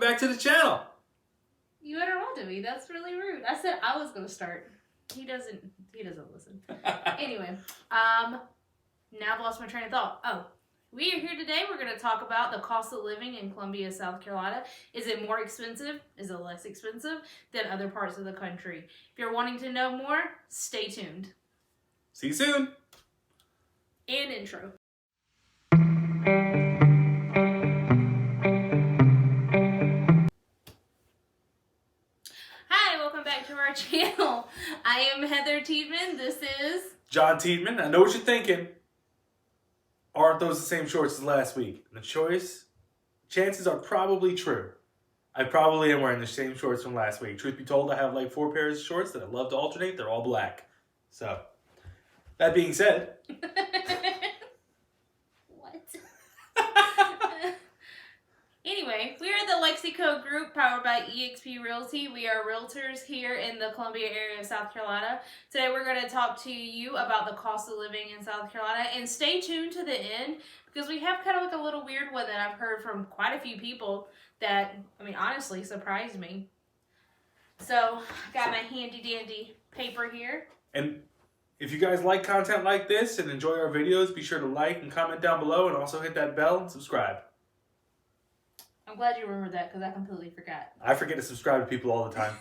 back to the channel. You interrupted me. That's really rude. I said I was gonna start. He doesn't listen. Anyway, now I've lost my train of thought. Oh, we are here today. We're gonna talk about the cost of living in Columbia, South Carolina. Is it more expensive? Is it less expensive than other parts of the country? If you're wanting to know more, stay tuned. See you soon. And intro. Hi, welcome back to our channel. I am Heather.tiedman. This is Jonathan.tiedman. I know what you're thinking. Aren't those the same shorts as last week? And the chances are probably true. I probably am wearing the same shorts from last week. Truth be told, I have like 4 pairs of shorts that I love to alternate. They're all black. So, that being said. What? Anyway, we are the Lexington group powered by eXp Realty. We are realtors here in the Columbia area of South Carolina. Today we're going to talk to you about the cost of living in South Carolina. And stay tuned to the end because we have kind of like a little weird one that I've heard from quite a few people that, I mean, honestly surprised me. So, I got my handy dandy paper here. And if you guys like content like this and enjoy our videos, be sure to like and comment down below and also hit that bell and subscribe. I'm glad you remembered that because I completely forgot. I forget to subscribe to people all the time.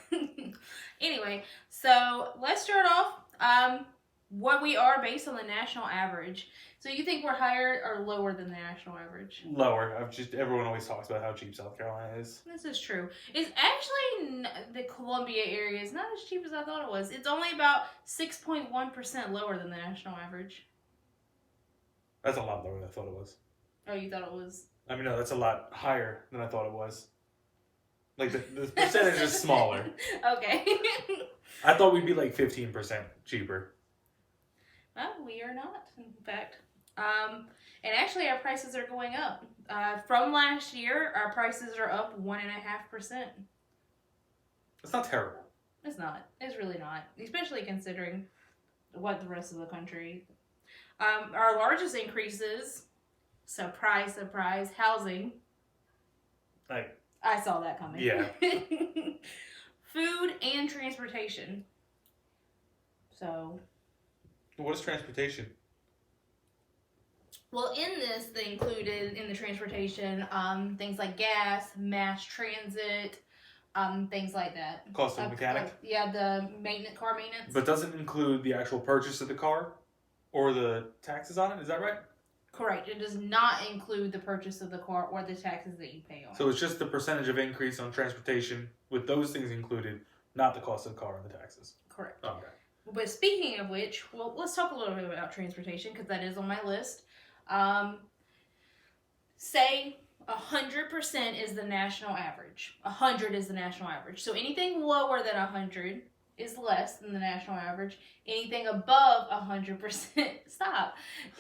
Anyway, so let's start off what we are based on the national average. So you think we're higher or lower than the national average? Lower. Everyone always talks about how cheap South Carolina is. This is true. It's actually, the Columbia area is not as cheap as I thought it was. It's only about 6.1% lower than the national average. That's a lot lower than I thought it was. Oh, you thought it was? I mean, no, that's a lot higher than I thought it was. Like, the percentage is smaller. Okay. I thought we'd be like 15% cheaper. Well, we are not, in fact. And actually, our prices are going up. From last year, our prices are up 1.5%. That's not terrible. It's not. It's really not. Especially considering what the rest of the country. Our largest increases, surprise, surprise, housing. I saw that coming. Yeah. Food and transportation. So. What is transportation? Well, in this, they included in the transportation things like gas, mass transit, things like that. Cost of a mechanic? Yeah, the car maintenance. But doesn't include the actual purchase of the car or the taxes on it, is that right? Correct. It does not include the purchase of the car or the taxes that you pay on. So it's just the percentage of increase on transportation with those things included, not the cost of the car and the taxes. Correct. Okay. But speaking of which, well, let's talk a little bit about transportation because that is on my list. Say 100% is the national average. 100 is the national average. So anything lower than 100 is less than the national average. Anything above 100%,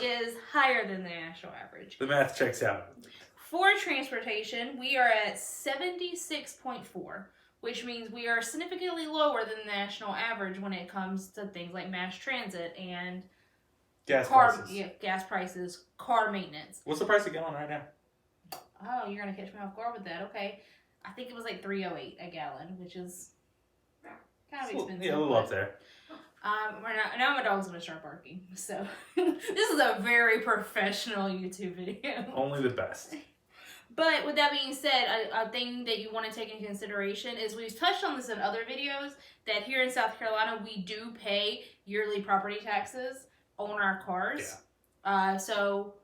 is higher than the national average. The math checks out. For transportation, we are at 76.4, which means we are significantly lower than the national average when it comes to things like mass transit and gas prices. Yeah, gas prices, car maintenance. What's the price of a gallon right now? Oh, you're gonna catch me off guard with that. Okay, I think it was like $3.08 a gallon, which is kind of expensive. Yeah, a little up there. Now my dog's gonna start barking. So this is a very professional YouTube video. Only the best. But with that being said, a thing that you want to take into consideration is we've touched on this in other videos that here in South Carolina we do pay yearly property taxes on our cars. Yeah. So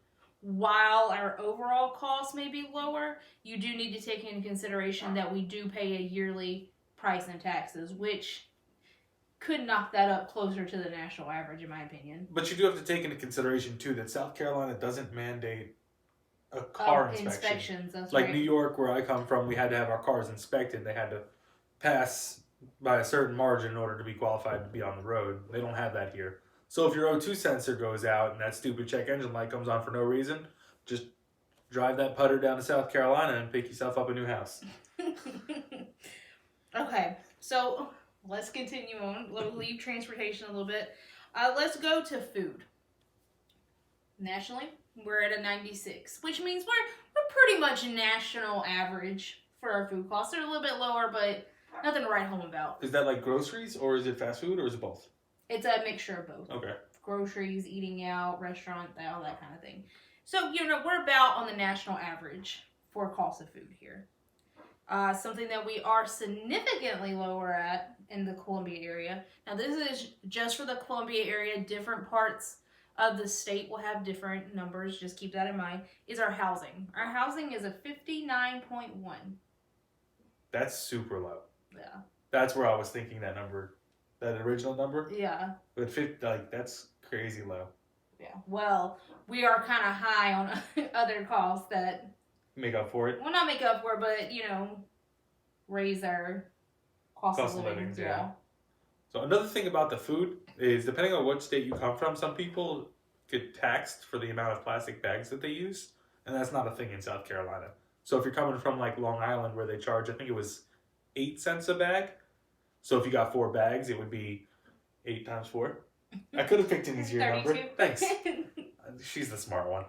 while our overall cost may be lower, you do need to take into consideration that we do pay a yearly price in taxes, which could knock that up closer to the national average, in my opinion. But you do have to take into consideration, too, that South Carolina doesn't mandate a car inspection. Inspections, that's like right. New York, where I come from, we had to have our cars inspected. They had to pass by a certain margin in order to be qualified to be on the road. They don't have that here. So if your O2 sensor goes out and that stupid check engine light comes on for no reason, just drive that putter down to South Carolina and pick yourself up a new house. Okay, so let's continue on. We'll leave transportation a little bit. Let's go to food. Nationally, we're at a 96, which means we're pretty much national average for our food costs. They're a little bit lower, but nothing to write home about. Is that like groceries, or is it fast food, or is it both? It's a mixture of both. Okay. Groceries, eating out, restaurant, all that kind of thing. So, we're about on the national average for cost of food here. Something that we are significantly lower at in the Columbia area. Now, this is just for the Columbia area. Different parts of the state will have different numbers. Just keep that in mind. Is our housing. Our housing is a 59.1. That's super low. Yeah. That's where I was thinking that number, that original number. Yeah. But that's crazy low. Yeah. Well, we are kind of high on other costs that make up for it. Well, not make up for it, but raise our cost of living. Yeah. So another thing about the food is, depending on what state you come from, some people get taxed for the amount of plastic bags that they use, and that's not a thing in South Carolina. So if you're coming from like Long Island, where they charge, I think it was 8 cents a bag. So if you got 4 bags, it would be 8 times 4. I could have picked an easier number. Thanks. She's the smart one.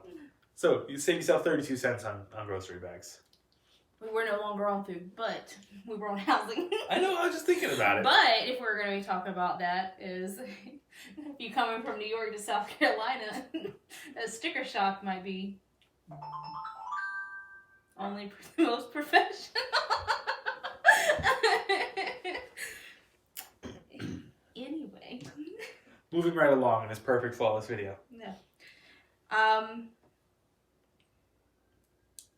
So you save yourself 32 cents on grocery bags. We were no longer on food, but we were on housing. I know, I was just thinking about it. But if we're going to be talking about that, is if you're coming from New York to South Carolina, a sticker shock might be only the most professional. Anyway. Moving right along in this perfect, flawless video. Yeah.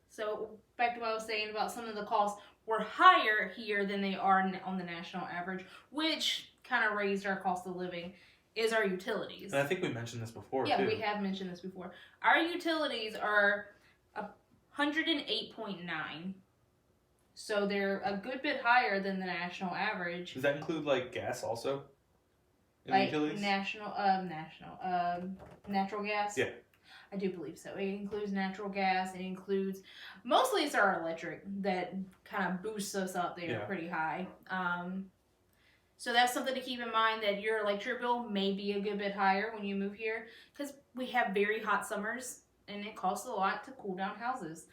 So back to what I was saying about some of the costs were higher here than they are on the national average, which kind of raised our cost of living, is our utilities. And I think we mentioned this before, yeah, too. we have mentioned this before. Our utilities are 108.9. So they're a good bit higher than the national average. Does that include like gas also? Like utilities? Natural gas? Yeah. I do believe so. It includes natural gas. It includes, mostly it's our electric that kind of boosts us up there pretty high. So that's something to keep in mind, that your electric bill may be a good bit higher when you move here, because we have very hot summers and it costs a lot to cool down houses.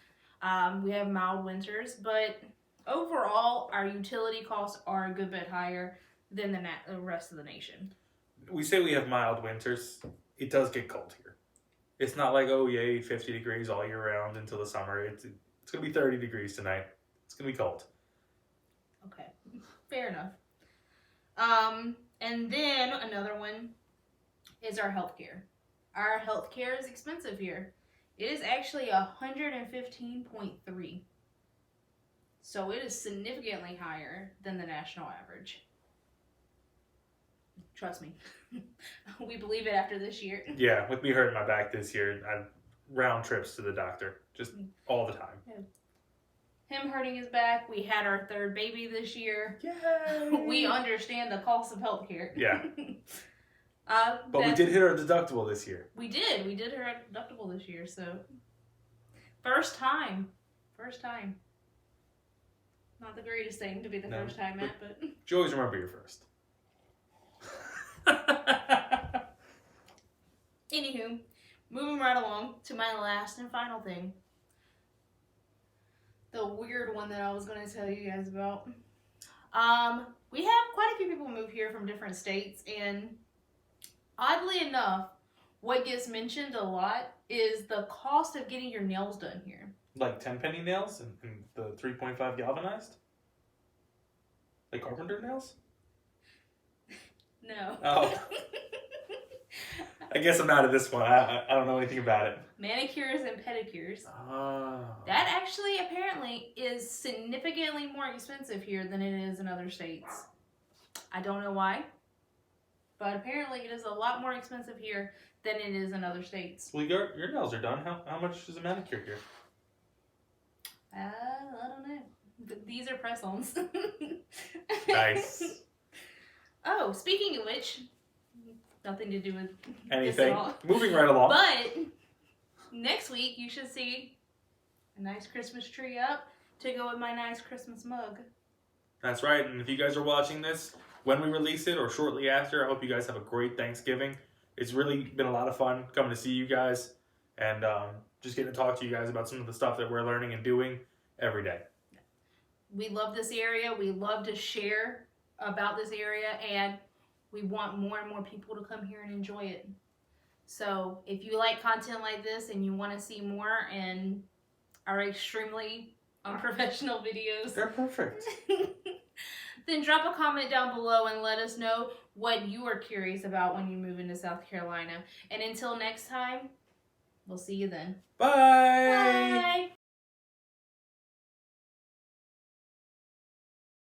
We have mild winters, but overall our utility costs are a good bit higher than the rest of the nation. We say we have mild winters. It does get cold here. It's not like, oh yay, 50 degrees all year round until the summer. It's going to be 30 degrees tonight. It's going to be cold. Okay, fair enough. And then another one is our healthcare. Our healthcare is expensive here. It is actually 115.3. So it is significantly higher than the national average. Trust me. We believe it after this year. Yeah, with me hurting my back this year, I round trips to the doctor just all the time. Yeah. Him hurting his back. We had our 3rd baby this year. Yay! We understand the cost of healthcare. Yeah. But we did hit our deductible this year. We did. We did hit our deductible this year. So, first time. Not the greatest thing to be the first time at, but you always remember your first. Anywho, moving right along to my last and final thing. The weird one that I was going to tell you guys about. We have quite a few people move here from different states, and oddly enough, what gets mentioned a lot is the cost of getting your nails done here. Like 10-penny nails and the 3.5 galvanized? Like carpenter nails? No. Oh. I guess I'm out of this one. I don't know anything about it. Manicures and pedicures. Oh. That actually apparently is significantly more expensive here than it is in other states. I don't know why, but apparently it is a lot more expensive here than it is in other states. Well, your nails are done. How much is a manicure here? I don't know. These are press-ons. Nice. Oh, speaking of which, nothing to do with anything. This at all. Moving right along. But next week you should see a nice Christmas tree up to go with my nice Christmas mug. That's right. And if you guys are watching this when we release it or shortly after, I hope you guys have a great Thanksgiving. It's really been a lot of fun coming to see you guys and just getting to talk to you guys about some of the stuff that we're learning and doing every day. we love this area. We love to share about this area, and we want more and more people to come here and enjoy it. So if you like content like this and you want to see more and are extremely unprofessional videos, They're perfect. then drop a comment down below and let us know what you are curious about when you move into South Carolina. And until next time, we'll see you then. Bye. Bye.